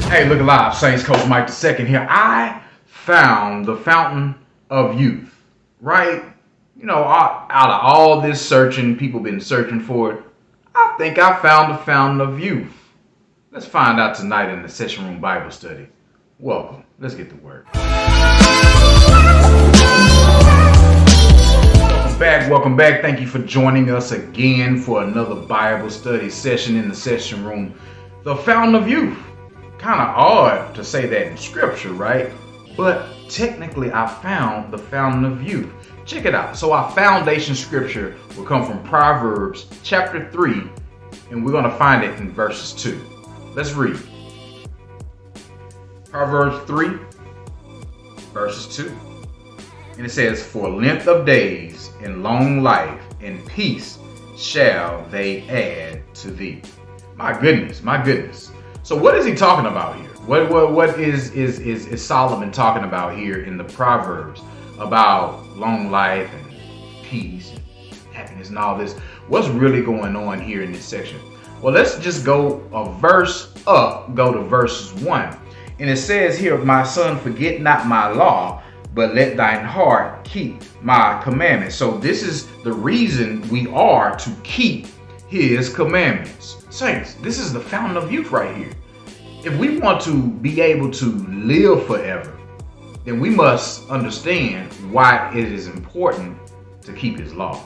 Hey, look alive, Saints. Coach Mike II here. I found the fountain of youth, right? You know, out of all this searching, people been searching for it. I think I found the fountain of youth. Let's find out tonight in the Session Room Bible Study. Welcome. Let's get to work. Welcome back. Thank you for joining us again for another Bible study session in the Session Room. The fountain of youth. Kind of odd to say that in scripture, right? But technically I found the fountain of youth. Check it out. So our foundation scripture will come from Proverbs chapter 3, and we're going to find it in verses 2. Let's read. Proverbs 3, verses 2. And it says, "For length of days and long life and peace shall they add to thee." My goodness, my goodness. So what is he talking about here? What is Solomon talking about here in the Proverbs about long life and peace and happiness and all this? What's really going on here in this section? Well, let's just go a verse up, go to verses 1. And it says here, "My son, forget not my law, but let thine heart keep my commandments." So this is the reason we are to keep his commandments. Saints, this is the fountain of youth right here. If we want to be able to live forever, then we must understand why it is important to keep his law.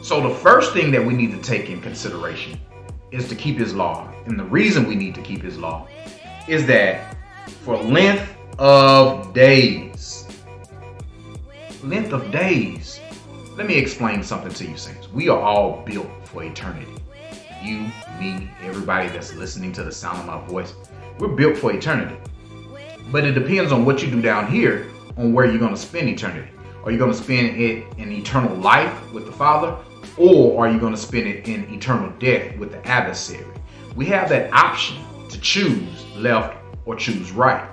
So the first thing that we need to take in consideration is to keep his law. And the reason we need to keep his law is that for length of days. Length of days. Let me explain something to you, saints. We are all built for eternity. You, me, everybody that's listening to the sound of my voice, we're built for eternity. But it depends on what you do down here on where you're going to spend eternity. Are you going to spend it in eternal life with the Father, or are you going to spend it in eternal death with the adversary? We have that option to choose left or choose right.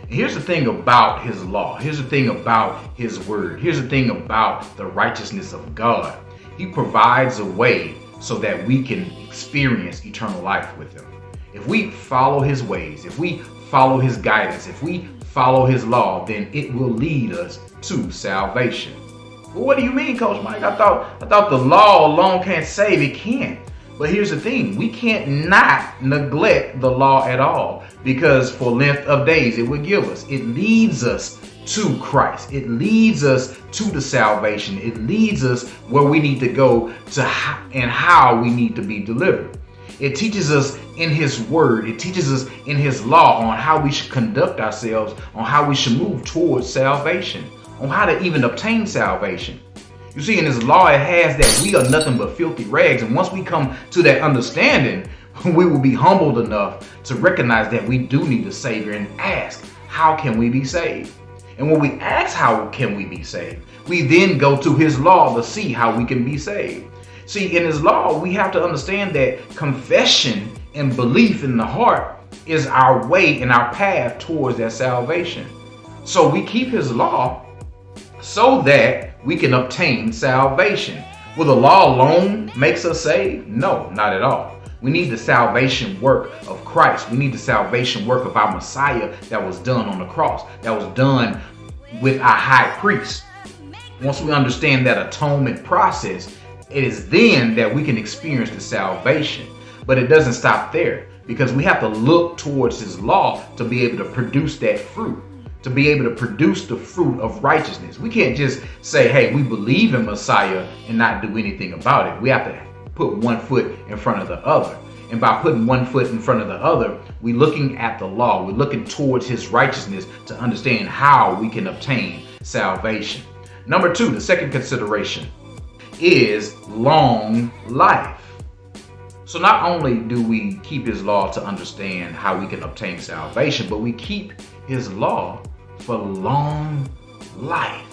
And here's the thing about his law. Here's the thing about his word. Here's the thing about the righteousness of God. He provides a way so that we can experience eternal life with him. If we follow his ways, if we follow his guidance, if we follow his law, then it will lead us to salvation. Well, what do you mean, Coach Mike? I thought the law alone can't save. It can't. But here's the thing. We can't not neglect the law at all, because for length of days it will give us. It leads us to Christ. It leads us to the salvation. It leads us where we need to go to and how we need to be delivered. It teaches us in his word. It teaches us in his law on how we should conduct ourselves, on how we should move towards salvation, on how to even obtain salvation. You see, in his law, it has that we are nothing but filthy rags. And once we come to that understanding, we will be humbled enough to recognize that we do need a Savior and ask, how can we be saved? And when we ask how can we be saved, we then go to his law to see how we can be saved. See, in his law, we have to understand that confession and belief in the heart is our way and our path towards that salvation. So we keep his law so that we can obtain salvation. Will the law alone makes us saved? No, not at all. We need the salvation work of Christ. We need the salvation work of our Messiah that was done on the cross, that was done with our high priest. Once we understand that atonement process, it is then that we can experience the salvation. But it doesn't stop there, because we have to look towards his law to be able to produce that fruit, to be able to produce the fruit of righteousness. We can't just say, hey, we believe in Messiah and not do anything about it. We have to put one foot in front of the other. And by putting one foot in front of the other, we're looking at the law. We're looking towards his righteousness to understand how we can obtain salvation. Number 2, the second consideration is long life. So not only do we keep his law to understand how we can obtain salvation, but we keep his law for long life.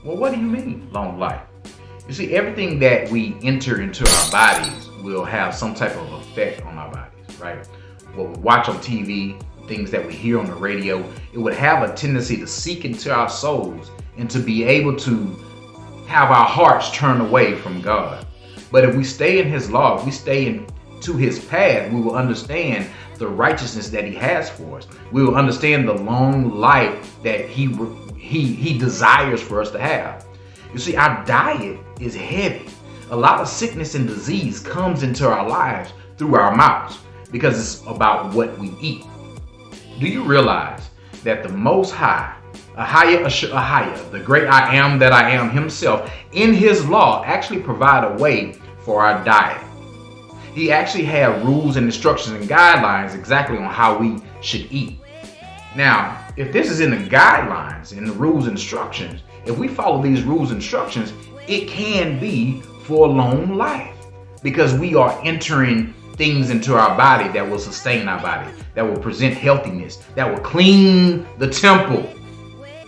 Well, what do you mean, long life? You see, everything that we enter into our bodies will have some type of effect on our bodies, right? What we watch on TV, things that we hear on the radio, it would have a tendency to seek into our souls and to be able to have our hearts turn away from God. But if we stay in his law, if we stay in to his path, we will understand the righteousness that he has for us. We will understand the long life that he desires for us to have. You see, our diet is heavy. A lot of sickness and disease comes into our lives through our mouths because it's about what we eat. Do you realize that the Most High, Ahaya, the great I am that I am himself, in his law actually provide a way for our diet? He actually had rules and instructions and guidelines exactly on how we should eat. Now, if this is in the guidelines, in the rules and instructions, if we follow these rules and instructions, it can be for a long life because we are entering things into our body that will sustain our body, that will present healthiness, that will clean the temple,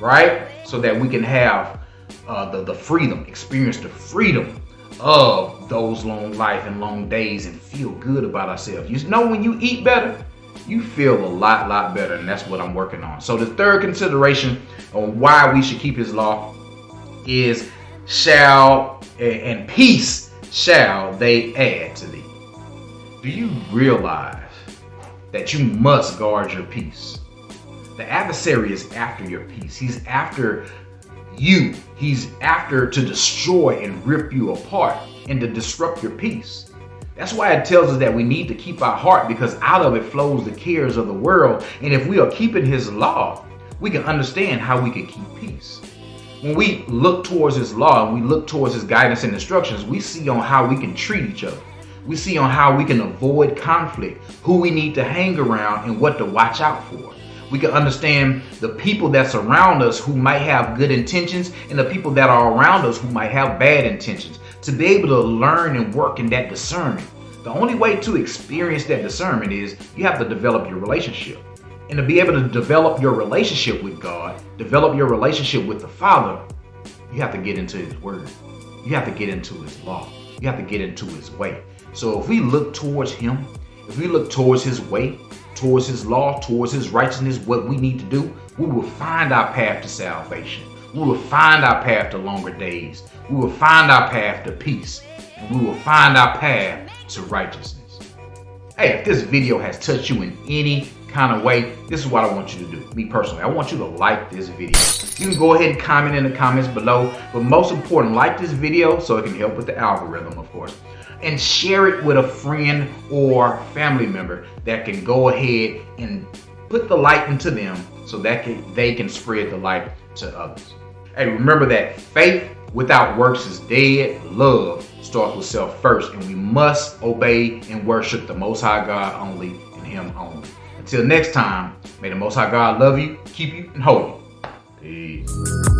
right? So that we can have the freedom, experience the freedom of those long life and long days and feel good about ourselves. You know, when you eat better, you feel a lot better, and that's what I'm working on. So the third consideration on why we should keep his law is and peace shall they add to thee. Do you realize that you must guard your peace? The adversary is after your peace. He's after you. He's after to destroy and rip you apart and to disrupt your peace. That's why it tells us that we need to keep our heart, because out of it flows the cares of the world. And if we are keeping his law, we can understand how we can keep peace. When we look towards his law and we look towards his guidance and instructions, we see on how we can treat each other. We see on how we can avoid conflict, who we need to hang around, and what to watch out for. We can understand the people that surround us who might have good intentions and the people that are around us who might have bad intentions, to be able to learn and work in that discernment. The only way to experience that discernment is you have to develop your relationship. And to be able to develop your relationship with God, develop your relationship with the Father, you have to get into his word. You have to get into his law. You have to get into his way. So if we look towards him, if we look towards his way, towards his law, towards his righteousness, what we need to do, we will find our path to salvation. We will find our path to longer days. We will find our path to peace. And we will find our path to righteousness. Hey, if this video has touched you in any kind of way, this is what I want you to do. Me personally, I want you to like this video. You can go ahead and comment in the comments below, but most important, like this video so it can help with the algorithm, of course, and share it with a friend or family member that can go ahead and put the light into them so that they can spread the light to others. Hey, remember that faith without works is dead. Love starts with self first, and we must obey and worship the Most High God only and him only. Until next time, may the Most High God love you, keep you, and hold you. Peace.